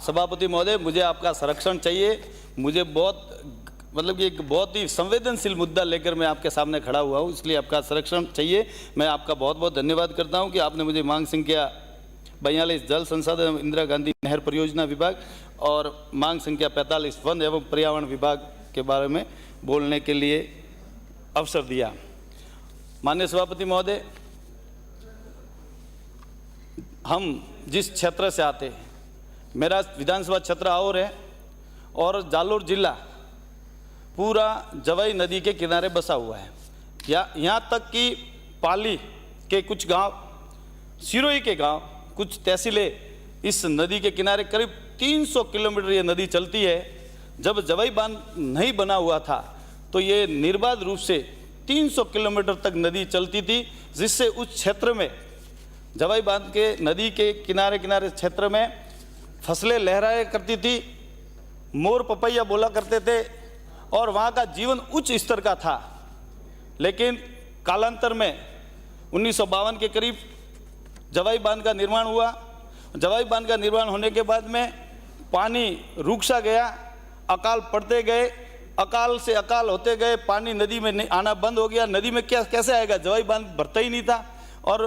सभापति महोदय, मुझे आपका संरक्षण चाहिए। मुझे मतलब कि एक बहुत ही संवेदनशील मुद्दा लेकर मैं आपके सामने खड़ा हुआ हूँ, इसलिए आपका संरक्षण चाहिए। मैं आपका बहुत बहुत धन्यवाद करता हूँ कि आपने मुझे मांग संख्या 42 जल संसाधन इंदिरा गांधी नहर परियोजना विभाग और मांग संख्या 45 वन एवं पर्यावरण विभाग के बारे में बोलने के लिए अवसर दिया। माननीय सभापति महोदय, हम जिस क्षेत्र से आते हैं, मेरा विधानसभा क्षेत्र और है और जालोर जिला पूरा जवाई नदी के किनारे बसा हुआ है। यहाँ तक कि पाली के कुछ गांव, सिरोही के गांव, कुछ तहसीलें इस नदी के किनारे करीब 300 किलोमीटर ये नदी चलती है। जब जवाई बांध नहीं बना हुआ था तो ये निर्बाध रूप से 300 किलोमीटर तक नदी चलती थी, जिससे उस क्षेत्र में जवाई बांध के नदी के किनारे किनारे क्षेत्र में फसलें लहराया करती थी, मोर पपैया बोला करते थे और वहाँ का जीवन उच्च स्तर का था। लेकिन कालांतर में 1952 के करीब जवाई बांध का निर्माण हुआ। जवाई बांध का निर्माण होने के बाद में पानी रुक सा गया, अकाल पड़ते गए, अकाल से अकाल होते गए, पानी नदी में आना बंद हो गया। नदी में कैसे आएगा, जवाई बांध भरता ही नहीं था। और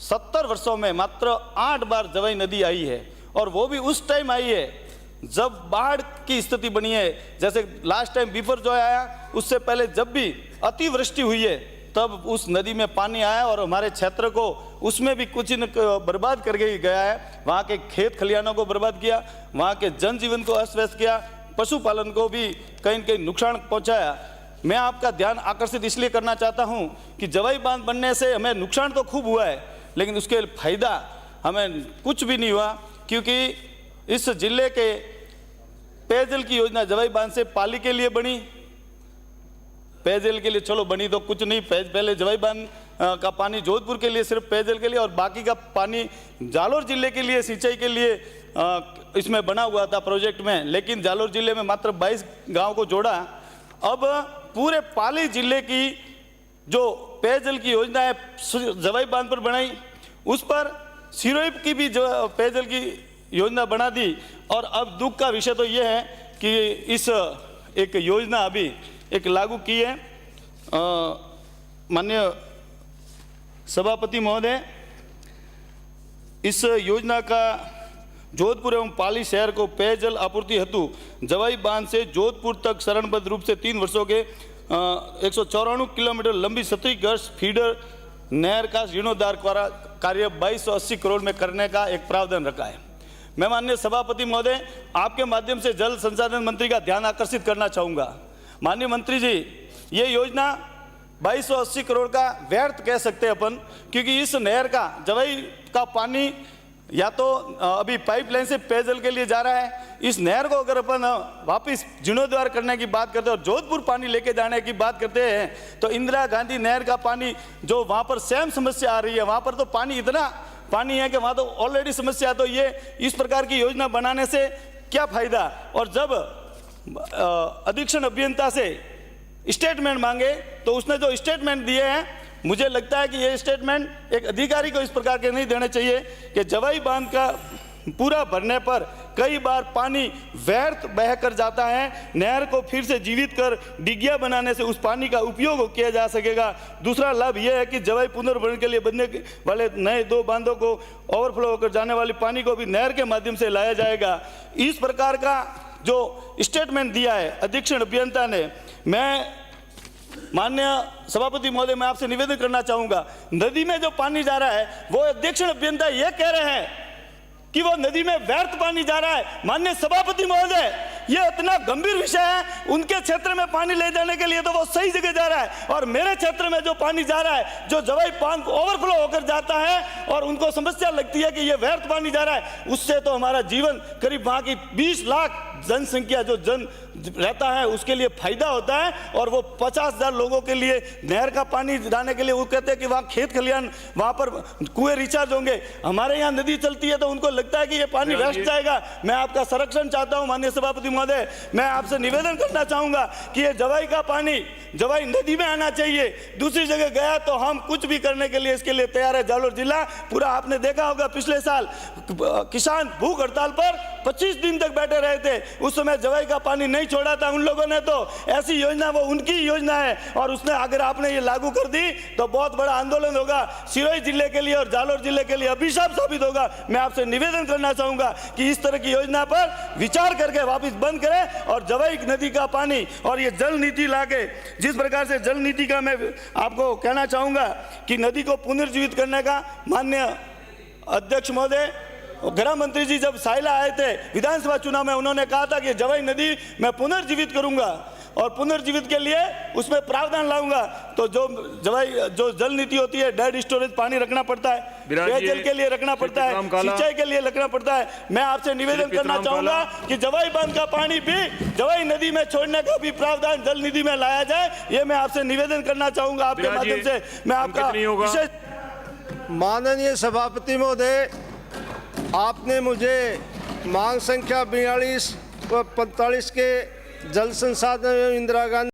70 वर्षों में मात्र 8 बार जवाई नदी आई है, और वो भी उस टाइम आई है जब बाढ़ की स्थिति बनी है। जैसे लास्ट टाइम बीफर जो आया, उससे पहले जब भी अतिवृष्टि हुई है तब उस नदी में पानी आया और हमारे क्षेत्र को उसमें भी कुछ न बर्बाद करके गया है। वहाँ के खेत खलिहानों को बर्बाद किया, वहाँ के जनजीवन को अस्त व्यस्त किया, पशुपालन को भी कहीं न कहीं नुकसान पहुँचाया। मैं आपका ध्यान आकर्षित इसलिए करना चाहता हूँ कि जवाई बांध बनने से हमें नुकसान तो खूब हुआ है, लेकिन उसके फायदा हमें कुछ भी नहीं हुआ, क्योंकि इस जिले के पेयजल की योजना जवाई बांध से पाली के लिए बनी। पेयजल के लिए चलो बनी तो कुछ नहीं, पहले जवाई बांध का पानी जोधपुर के लिए सिर्फ पेयजल के लिए और बाकी का पानी जालोर जिले के लिए सिंचाई के लिए इसमें बना हुआ था प्रोजेक्ट में। लेकिन जालोर जिले में मात्र 22 गांव को जोड़ा। अब पूरे पाली जिले की जो पेयजल की योजना है जवाई बांध पर बनाई, उस पर सिरोही की भी जो पेयजल की योजना बना दी। और अब दुख का विषय तो ये है कि इस एक योजना अभी एक लागू की है। माननीय सभापति महोदय, इस योजना का जोधपुर एवं पाली शहर को पेयजल आपूर्ति हेतु जवाई बांध से जोधपुर तक चरणबद्ध रूप से 3 वर्षों के 194 किलोमीटर लंबी 70 गर्ष फीडर नहर का जीर्णोद्धार कार्य 2280 करोड़ में करने का एक प्रावधान रखा है। मैं माननीय सभापति महोदय, आपके माध्यम से जल संसाधन मंत्री का ध्यान आकर्षित करना चाहूँगा। माननीय मंत्री जी, ये योजना 2280 करोड़ का व्यर्थ कह सकते हैं अपन, क्योंकि इस नहर का जवाई का पानी या तो अभी पाइपलाइन से पेयजल के लिए जा रहा है। इस नहर को अगर अपन वापस जीर्णोद्धार करने की बात करते हैं और जोधपुर पानी लेके जाने की बात करते हैं तो इंदिरा गांधी नहर का पानी जो वहाँ पर सेम समस्या आ रही है, वहाँ पर तो पानी इतना पानी है कि वहाँ तो ऑलरेडी समस्या। तो ये इस प्रकार की योजना बनाने से क्या फायदा। और जब अधीक्षण अभियंता से स्टेटमेंट मांगे तो उसने जो स्टेटमेंट दिए हैं, मुझे लगता है कि ये स्टेटमेंट एक अधिकारी को इस प्रकार के नहीं देने चाहिए कि जवाई बांध का पूरा भरने पर कई बार पानी व्यर्थ बह कर जाता है। नहर को फिर से जीवित कर डिगिया बनाने से उस पानी का उपयोग किया जा सकेगा। दूसरा लाभ यह है कि जवाई पुनर्भरण के लिए बनने वाले नए 2 बांधों को ओवरफ्लो होकर जाने वाले पानी को भी नहर के माध्यम से लाया जाएगा। इस प्रकार का जो स्टेटमेंट दिया है अधीक्षण अभियंता ने, मैं माननीय सभापति महोदय, मैं आपसे निवेदन करना चाहूंगा, नदी में जो पानी जा रहा है वो अधीक्षण अभियंता ये कह रहे हैं कि वो नदी में व्यर्थ पानी जा रहा है। माननीय सभापति महोदय, ये इतना गंभीर विषय है। उनके क्षेत्र में पानी ले जाने के लिए तो वो सही जगह जा रहा है, और मेरे क्षेत्र में जो पानी जा रहा है, जो जवाई बांध ओवरफ्लो होकर जाता है और उनको समस्या लगती है कि ये व्यर्थ पानी जा रहा है, उससे तो हमारा जीवन करीब वहाँ की 20 लाख जनसंख्या जो जन रहता है उसके लिए फायदा होता है। और वो 50,000 लोगों के लिए नहर का पानी जाने के लिए वो कहते हैं कि वहाँ खेत खलिहान, वहाँ पर कुएं रिचार्ज होंगे। हमारे यहाँ नदी चलती है तो उनको लगता है कि ये पानी वेस्ट जाएगा। मैं आपका संरक्षण चाहता हूँ माननीय सभापति महोदय, मैं आपसे निवेदन करना चाहूँगा कि ये जवाई का पानी जवाई नदी में आना चाहिए। दूसरी जगह गया तो हम कुछ भी करने के लिए इसके लिए तैयार है। जालोर जिला पूरा, आपने देखा होगा पिछले साल किसान भूख हड़ताल पर 25 दिन तक बैठे रहे थे, उस समय जवाई का पानी नहीं छोड़ा था उन लोगों ने। तो ऐसी योजना वो उनकी योजना है और उसने अगर आपने ये लागू कर दी तो बहुत बड़ा आंदोलन होगा, सिरोही जिले के लिए और जालोर जिले के लिए अभिशाप साबित होगा। मैं आपसे निवेदन करना चाहूँगा कि इस तरह की योजना पर विचार करके वापस बंद करें और जवाई नदी का पानी और ये जल नीति लाके, जिस प्रकार से जल नीति का मैं आपको कहना चाहूँगा कि नदी को पुनर्जीवित करने का माननीय अध्यक्ष महोदय, गृह मंत्री जी जब साइला आए थे विधानसभा चुनाव में, उन्होंने कहा था कि जवाई नदी मैं पुनर्जीवित करूंगा और पुनर्जीवित के लिए उसमें प्रावधान लाऊंगा। तो जो जल नीति होती है, डेड स्टोरेज पानी रखना पड़ता है, पेयजल के लिए रखना पड़ता है, सिंचाई के लिए रखना पड़ता है। मैं आपसे निवेदन करना चाहूंगा कि जवाई बांध का पानी भी जवाई नदी में छोड़ने का भी प्रावधान जल निधि में लाया जाए। ये मैं आपसे निवेदन करना चाहूंगा। आपके माध्यम से मैं आपका विशेष। माननीय सभापति महोदय, आपने मुझे मांग संख्या 42 व 45 के जल संसाधन एवं इंदिरा गांधी